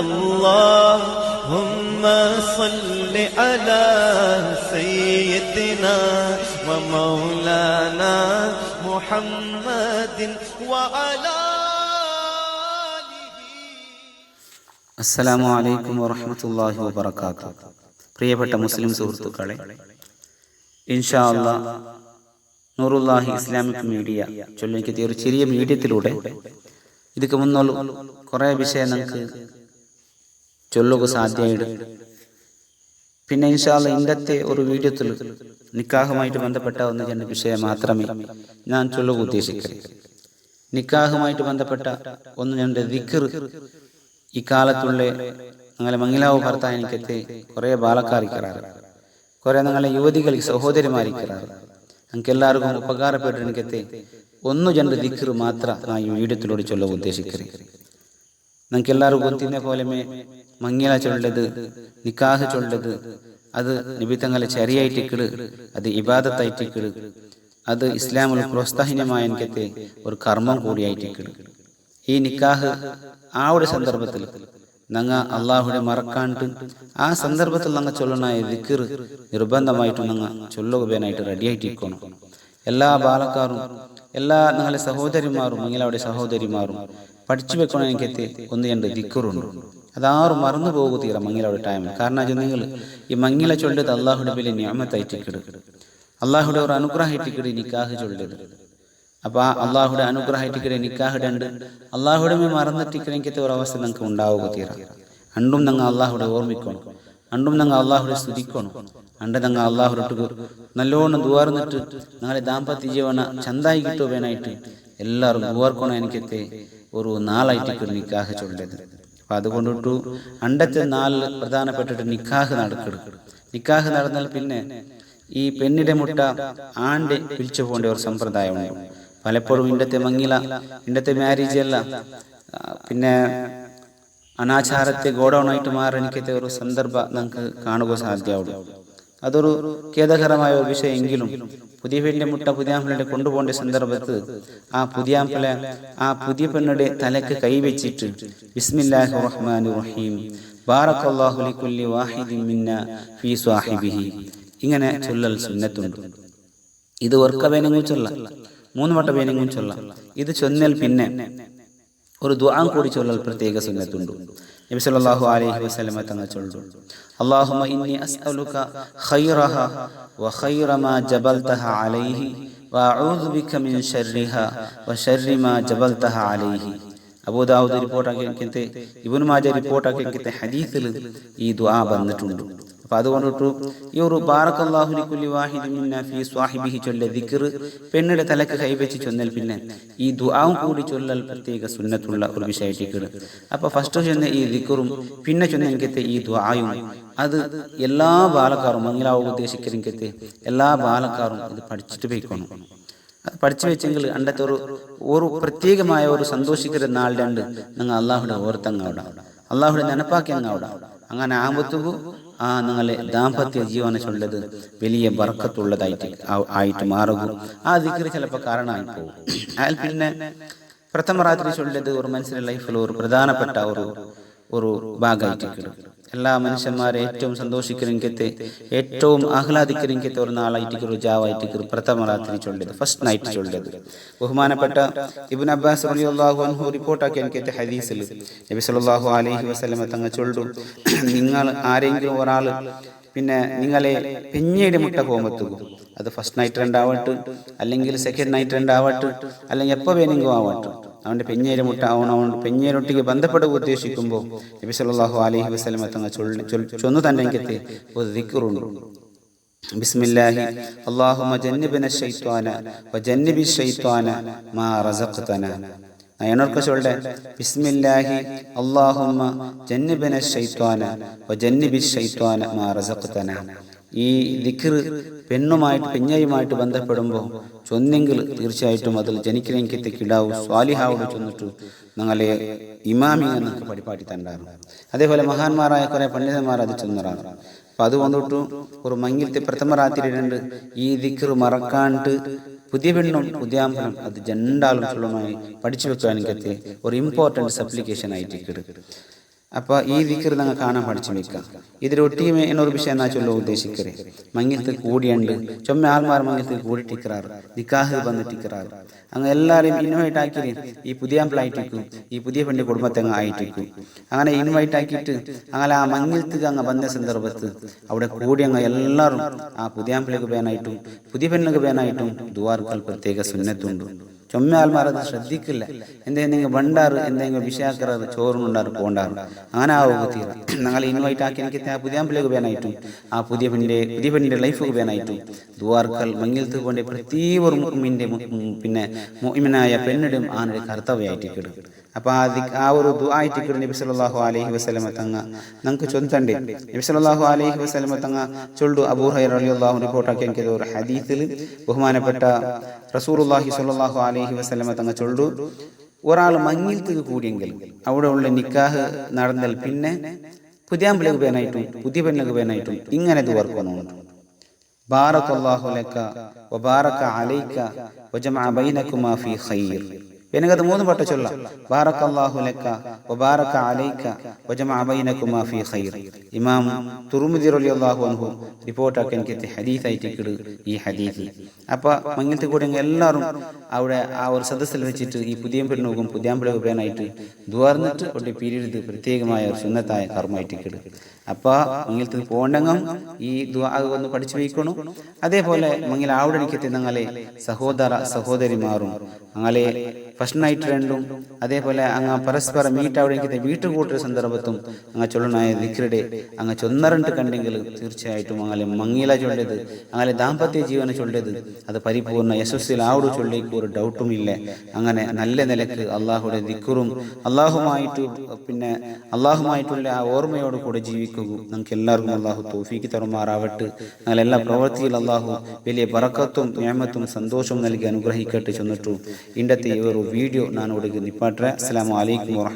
اللهم صل على سيدنا ومولانا محمد وعلى അസ്സലാമു അലൈക്കും വറഹ്മത്തുള്ളാഹി വബറകാതുഹു. പ്രിയപ്പെട്ട മുസ്ലിം സുഹൃത്തുക്കളെ, ഇൻഷാ അല്ലാഹ് നൂറുല്ലാഹി ഇസ്ലാമിക് മീഡിയ ചൊല്ലിക്കുന്ന ഒരു ചെറിയ മീഡിയത്തിലൂടെ ಇದಕ್ಕೆ മുന്നോളം കുറേ വിഷയം നമുക്ക് ചൊല്ലുക സാധ്യതയുണ്ട്. പിന്നെ ഇൻഷാ അല്ലാഹ് ഇന്നത്തെ ഒരു വീഡിയോത്തിൽ നിക്കാഹുമായിട്ട് ബന്ധപ്പെട്ട ഒന്ന് രണ്ട് വിഷയം മാത്രമേ ഞാൻ ചൊല്ലുക ഉദ്ദേശിക്കുന്നത്. നിക്കാഹുമായിട്ട് ബന്ധപ്പെട്ട ഒന്ന് രണ്ട് ദിക്ർ ഈ കാലത്തുള്ള ഞങ്ങളെ മംഗലാവ് ഭർത്താവിനിക്കത്തെ കുറേ ബാലക്കാരിക്കാറ്, കുറേ ഞങ്ങളെ യുവതികൾക്ക് സഹോദരിമാരിക്കാറ്, ഞങ്ങൾക്ക് എല്ലാവർക്കും ഉപകാരപ്പെട്ടിരിക്കത്തെ ഒന്ന് രണ്ട് ദിക്ർ മാത്രം ഞാൻ ഈ വീഡിയോത്തിലൂടെ ചൊല്ലുക ഉദ്ദേശിക്കുന്നത്. ഞങ്ങൾക്ക് എല്ലാവർക്കും ಗೊತ್ತಿನ പോലെ മംഗല ചൊല്ലത്, നിക്കാഹ് ചൊല്ലത് അത് നിബിത്തങ്ങളെ ചരിയായിട്ടിക്കിട്, അത് ഇബാദത്തായിട്ടിക്കിട്, അത് ഇസ്ലാമിൽ പ്രോത്സാഹനമായ എനിക്കത്തെ ഒരു കർമ്മം കൂടിയായിട്ടിക്കിട്. ഈ നിക്കാഹ് ആ ഒരു സന്ദർഭത്തിൽ ഞങ്ങൾ അള്ളാഹുടെ മറക്കാണ്ട് ആ സന്ദർഭത്തിൽ ഞങ്ങൾ ചൊല്ലണായ ദിക്ർ നിർബന്ധമായിട്ടും ഞങ്ങൾ ചൊല്ലുകയാനായിട്ട് റെഡിയായിട്ടിരിക്കണം. എല്ലാ ബാലക്കാരും എല്ലാ ഞങ്ങളെ സഹോദരിമാരും മംഗലയുടെ സഹോദരിമാരും പഠിച്ചു വെക്കണം. എനിക്കത്തെ ഒന്ന് രണ്ട് ദിക്റുണ്ട്, അതാരും മറന്നു പോകുക തീരാ മംഗലയുടെ ടൈമിൽ. കാരണം നിങ്ങൾ ഈ മംഗല ചൊല്ലത് അള്ളാഹുടെ വലിയ നിഅമത്തായിട്ടിക്കിട്, അള്ളാഹുടെ ഒരു അനുഗ്രഹമായിട്ടിക്കിട് നിക്കാഹ് ചൊല്ലത്. അപ്പോൾ ആ അള്ളാഹുടെ അനുഗ്രഹമായിട്ടിക്കിടെ നിക്കാഹിടണ്ട് അള്ളാഹുടെ മറന്നിട്ടിക്കണമെങ്കിൽ ഒരു അവസ്ഥ നിങ്ങൾക്ക് ഉണ്ടാവുക തീരാ. അണ്ടും ഞങ്ങൾ അള്ളാഹുടെ ഓർമ്മിക്കണം, അണ്ടും ഞങ്ങൾ അള്ളാഹുടെ സ്തുതിക്കണം, അണ്ട് ഞങ്ങൾ അള്ളാഹുടൊട്ട് നല്ലോണം ദുവാർന്നിട്ട് ഞങ്ങളെ ദാമ്പത്യ ജീവന ചന്തായി കിട്ടുവാനായിട്ട് എല്ലാവരും ദുവാർക്കണം. എനിക്കത്തെ ഒരു നാളായിട്ട് നിക്കാഹ് ചൊല്ലത്. അപ്പം അതുകൊണ്ടിട്ടു അണ്ടത്തെ നാലിൽ പ്രധാനപ്പെട്ടിട്ട് നിക്കാഹ് നടക്കരുത്. നിക്കാഹ് നടന്നാൽ പിന്നെ ഈ പെണ്ണിടെ മുട്ട ആണ്ട് പിരിച്ചു പോകേണ്ട ഒരു സമ്പ്രദായമുണ്ട്. പലപ്പോഴും ഇന്നത്തെ മംഗല ഇന്നത്തെ മാരേജ് അല്ല പിന്നെ അനാചാരത്തെ ഗോഡൗണായിട്ട് മാറാനിക്കത്തെ ഒരു സന്ദർഭം നമുക്ക് കാണുക സാധ്യമാവുള്ളൂ. അതൊരു ഖേദകരമായ ഒരു വിഷയം എങ്കിലും പുതിയ പെണ്ണിന്റെ മുട്ട പുതിയാമ്പലിനെ കൊണ്ടുപോകേണ്ട സന്ദർഭത്ത് ആ പുതിയാമ്പലെ ആ പുതിയ പെണ്ണിന്റെ തലക്ക് കൈവച്ചിട്ട് ബിസ്മില്ലാഹിർ റഹ്മാനിർ റഹീം ബാറക്കല്ലാഹു ലികുല്ലി വാഹിദിൻ മിന്നാ ഫീ സ്വാഹിബിഹി ഇങ്ങനെ ചൊല്ലൽ സുന്നത്തുണ്ട്. ഇത് ഒർക്ക വേനെങ്കിലും ചൊല്ലാം, 3 വട്ട വേനെങ്കിലും ചൊല്ലാം. ഇത് ചൊന്നാൽ പിന്നെ ഒരു ദുആ കൂടി ചൊല്ലൽ പ്രത്യേക സുന്നത്തുണ്ട്. നബി സല്ലല്ലാഹു അലൈഹി വസല്ലം തങ്ങൾ ചൊല്ലു, അല്ലാഹുമ്മ ഇന്നി അസ്അലുക ഖൈറഹ വ ഖൈറ മാ ജബൽതഹ അലൈഹി വ അഊദു ബിക മിൻ ശർരിഹ വ ശർരി മാ ജബൽതഹ അലൈഹി. അബൂ ദാവൂദ് റിപ്പോർട്ടാക്കിയ ഇബ്നു മാജ റിപ്പോർട്ടാക്കിയ ഹദീസിൽ ഈ ദുആ വന്നിട്ടുണ്ട്. അപ്പം അതുകൊണ്ടിട്ട് ഈ ഒരു ബാറക്കല്ലാഹു ലികുല്ലി വാഹിദിൻ മിന്നാ ഫീ സ്വാഹിബിഹി ചൊല്ല ദിക്ർ പെണ്ണിന്റെ തലക്ക് കൈവച്ച് ചൊന്നാൽ പിന്നെ ഈ ദുആവും കൂടി ചൊല്ലൽ പ്രത്യേക സുന്നത്തുള്ള ഒരു വിഷയത്തിക്കിട്. അപ്പോൾ ഫസ്റ്റ് ചൊന്ന ഈ ദിക്റും പിന്നെ ചൊന്ന എനിക്കത്തെ ഈ ദുആയും അത് എല്ലാ ബാലക്കാരും മംഗലാവ് ഉദ്ദേശിക്കലിക്കത്തെ എല്ലാ ബാലക്കാരും ഇത് പഠിച്ചിട്ട് പോയിക്കണം. അത് പഠിച്ചു വെച്ചെങ്കിൽ അണ്ടത്തെ ഒരു പ്രത്യേകമായ ഒരു സന്തോഷിക്കുന്ന നാൾ രണ്ട് നിങ്ങൾ അള്ളാഹുടെ ഓർത്തങ്ങവിടെ അള്ളാഹുടെ നെനപ്പാക്കി അങ്ങവിടെ അങ്ങനെ ആമ്പത്തുകു ആ നിങ്ങളെ ദാമ്പത്യ ജീവന ചൊല്ലത് വലിയ ബർക്കത്തുള്ളതായിട്ട് മാറുകയും ആ ദിക്ർ ചിലപ്പോൾ കാരണമായി പോകും. അയാൾ പിന്നെ പ്രഥമ രാത്രി ചൊല്ലത് ഒരു മനുഷ്യന്റെ ലൈഫിൽ ഒരു പ്രധാനപ്പെട്ട ഒരു ഭാഗമായിട്ട് കിട്ടും. എല്ലാ മനുഷ്യന്മാരെ ഏറ്റവും സന്തോഷിക്കലിങ്കത്തെ ഏറ്റവും ആഹ്ലാദിക്കലിങ്കത്തെ ഒരു നാളായിട്ട് ജാവായിട്ട് പ്രഥമ രാത്രി ചൊല്ലത്, ഫസ്റ്റ് നൈറ്റ് ചൊല്ലത്. ബഹുമാനപ്പെട്ട ഇബ്നു അബ്ബാസ് റളിയല്ലാഹു അൻഹു റിപ്പോർട്ടാക്കിയ എനിക്കത്തെ ഹദീസിൽ നബി സല്ലല്ലാഹു അലൈഹി വസല്ലം തങ്ങൾ ചൊല്ലു, നിങ്ങൾ ആരെങ്കിലും ഒരാൾ പിന്നെ നിങ്ങളെ പെഞ്ഞയുടെ മുട്ട പോകുമ്പത്തുക, അത് ഫസ്റ്റ് നൈറ്റ് രണ്ടാവട്ടെ അല്ലെങ്കിൽ സെക്കൻഡ് നൈറ്റ് രണ്ടാവട്ടെ അല്ലെങ്കിൽ എപ്പോൾ വേണമെങ്കിലും ആവട്ടെ, അവൻ്റെ പെഞ്ഞേരെ മുട്ട അവനവൻ പെഞ്ഞേരൊട്ടിക്ക് ബന്ധപ്പെടുക ഉദ്ദേശിക്കുമ്പോൾ നബി സല്ലല്ലാഹു അലൈഹി വസല്ലം തങ്ങൾ ചൊന്നു തന്നെ എനിക്കത്തെ ഒരു ദിക്റുണ്ട്. ബിസ്മില്ലാഹി അല്ലാഹുമ്മ ജന്നിബ്ന ശൈത്വാന വ ജന്നിബി ശൈത്വാന മാ റസഖ്തന. എന്നൊക്കെ ചൊല്ലേ ബിസ്മില്ലാഹി അല്ലാഹുമ്മ ജന്നിബ്ന ശൈത്വാന വ ജന്നിബി ശൈത്വാന മാ റസഖ്തന. ഈ ദിക്ർ പെഞ്ഞയുമായിട്ട് ബന്ധപ്പെടുമ്പോൾ ചൊന്നെങ്കിൽ തീർച്ചയായിട്ടും അതിൽ ജനിക്കലെങ്കിത്തെ കിടാവും സ്വാലിഹാവോട് ചൊന്നിട്ടു ഞങ്ങളെ ഇമാമി എന്നൊക്കെ പരിപാടി തണ്ടാറും. അതേപോലെ മഹാന്മാരായ കുറെ പണ്ഡിതന്മാർ അത് ചൊന്നറാണ്. അപ്പം അതുകൊണ്ടിട്ടു ഒരു മങ്ങിലത്തെ പ്രഥമ രാത്രി രണ്ട് ഈ ദിക്ർ മറക്കാണ്ട് പുതിയ പെണ്ണും പുതിയാമ്പലും അത് രണ്ടാളും ചൊല്ലുമായി പഠിച്ചു വെക്കാനെങ്കിൽ ഒരു ഇമ്പോർട്ടൻറ്റ് സപ്ലിക്കേഷൻ ആയിട്ട് കിട്ടും. അപ്പോൾ ഈ ദിക്ർ നിങ്ങൾ കാണാൻ പഠിച്ചു വെക്കാം. ഇതിലൊട്ടിയുമേ എന്നൊരു വിഷയം എന്നാ ചൊല്ലോ ഉദ്ദേശിക്കറേ. മങ്ങിലത്ത് കൂടിയുണ്ട് ചൊമ്മ ആൾമാർ മങ്ങിലത്ത് കൂടിട്ടിക്കറാറ് നിക്കാഹ് വന്നിട്ടിക്കറാറ് അങ്ങ് എല്ലാവരെയും ഇൻവൈറ്റ് ആക്കി ഈ പുതിയ ആമ്പിളായിട്ടിരിക്കും, ഈ പുതിയ പെണ്ണിൻ്റെ കുടുംബത്തെ അങ്ങ് ആയിട്ടിരിക്കും. അങ്ങനെ ഇൻവൈറ്റ് ആക്കിയിട്ട് അങ്ങനെ ആ മങ്ങിലത്ത് അങ്ങ് വന്ന സന്ദർഭത്ത് അവിടെ കൂടി അങ്ങ് എല്ലാവരും ആ പുതിയ ആമ്പിളേക്ക് പേനായിട്ടും പുതിയ പെണ്ണുക്ക് പേനായിട്ടും ദുആർക്കൽ പ്രത്യേക സുന്നത്തുണ്ട്. ചൊമ്മ ആൾമാരത് ശ്രദ്ധിക്കില്ല. എന്തെങ്കിലും വണ്ടാറ് എന്തെങ്കിലും വിഷയാക്കറാറ് ചോറുണ്ടാറ് പോണ്ടാറ് അങ്ങനെ ആവുക തീര. ഞങ്ങൾ ഇൻവൈറ്റ് ആക്കി എനിക്ക് ആ പുതിയ ആമ്പിലേക്ക് പേനായിട്ടും ആ പുതിയ പെണ്ണിൻ്റെ ലൈഫിലേക്ക് പേനായിട്ടും ദുആർക്കൽ മങ്ങിലത്ത് കൊണ്ട് പ്രത്യേക ഒരു മുഅ്മിൻ്റെ പിന്നെ മുഅ്മിനായ പെണ്ണിടും ആനയുടെ കർത്തവ്യമായിട്ടിക്കിടും. അപ്പോൾ ആ ഒരു ദുആയിട്ടിക്കിടും നബി സല്ലല്ലാഹു അലൈഹി വസല്ലമ തങ്ങ നമുക്ക് ചൊന്തണ്ടേ. നബി സല്ലല്ലാഹു അലൈഹി വസല്ലമ തങ്ങ ചൊല്ലു അബൂ ഹുറൈറ റളിയല്ലാഹു അൻഹു റിപ്പോർട്ടാക്കി എനിക്ക് ഒരു ഹദീസിൽ ബഹുമാനപ്പെട്ട റസൂലുള്ളാഹി സ്വല്ലല്ലാഹു അലൈഹി വസല്ലമ തങ്ങ ചൊല്ലു, ഒരാൾ മങ്ങിലത്തേക്ക് കൂടിയെങ്കിൽ അവിടെ ഉള്ള നിക്കാഹ് നടന്നാൽ പിന്നെ പുതിയ ആമ്പിലേക്ക് പേനായിട്ടും പുതിയ പെണ്ണിലേക്ക് പേനായിട്ടും ഇങ്ങനെ ദുആർക്കുന്നുണ്ട്. ബാറകല്ലാഹു ലക വബാറക അലൈക വജമഅ ബൈനകുമാ ഫീ ഖൈർ. എനിക്കത് 3 വട്ടം ചൊല്ലാം. ബാറകല്ലാഹു ലക വബാറക അലൈക വജമഅ ബൈനകുമാ ഫീ ഖൈർ. ഇമാം തുർമുദി റളിയല്ലാഹു അൻഹു റിപ്പോർട്ടാക്കി എനിക്ക് ഹദീസായിട്ട് ഈ ഹദീസ്. അപ്പോൾ മങ്ങിലത്തെ കൂടെ എല്ലാവരും അവിടെ ആ ഒരു സദസ്സിൽ വെച്ചിട്ട് ഈ പുതിയ പെണ്ണുക്കും പുതിയ ആമ്പിളേക്ക് പേനായിട്ട് ദുആർന്നിട്ട് ഒരു പീരീഡ് പ്രത്യേകമായ ഒരു സുന്നത്തായ കർമ്മമായിട്ട് കിടും. അപ്പോൾ മങ്ങിലത്ത് പോകണ്ടെങ്കിൽ ഈ ദുആ ഒന്ന് പഠിച്ചു വയ്ക്കണം. അതേപോലെ മങ്ങിൽ അവിടെ എനിക്കെത്തി ഞങ്ങളെ സഹോദരിമാരും ഞങ്ങളെ ഫസ്റ്റ് നൈറ്റ് രണ്ടും അതേപോലെ അങ്ങ് പരസ്പരം മീറ്റ് അവിടെ എനിക്ക് വീട്ടുകൂട്ടൊരു സന്ദർഭത്തും അങ്ങ് ചൊല്ലനായ ദിക്റുടെ അങ്ങ് ചൊന്നരണ്ട് കണ്ടെങ്കിൽ തീർച്ചയായിട്ടും അങ്ങനെ മങ്ങില ചൊല്ലത് അങ്ങനെ ദാമ്പത്യ ജീവന ചൊല്ലത് അത് പരിപൂർണ്ണ യശസ്സിൽ ആവോട് ചൊല്ലിക്ക് ഒരു ഡൗട്ടുമില്ല. അങ്ങനെ നല്ല നിലക്ക് അള്ളാഹുടെ ദിക്റും അള്ളാഹുമായിട്ടുള്ള ആ ഓർമ്മയോട് കൂടെ ജീവിക്കുക നമുക്ക് എല്ലാവർക്കും അള്ളാഹു തൗഫീഖ് തരുമാറാവട്ടെ. ഞങ്ങളെല്ലാ പ്രവൃത്തിയിൽ അള്ളാഹു വലിയ ബറക്കത്തും നിഅമത്തും സന്തോഷവും നൽകി അനുഗ്രഹിക്കട്ടെ ചെന്നിട്ടു ഇണ്ടത്തെ ഒരു വീഡിയോ ನಾನು ಹುಡುಗಿ ನಿಪ್ಪಾಟ್ರೆ. ಅಸ್ಸಲಾಮು ಅಲೈಕುಂ.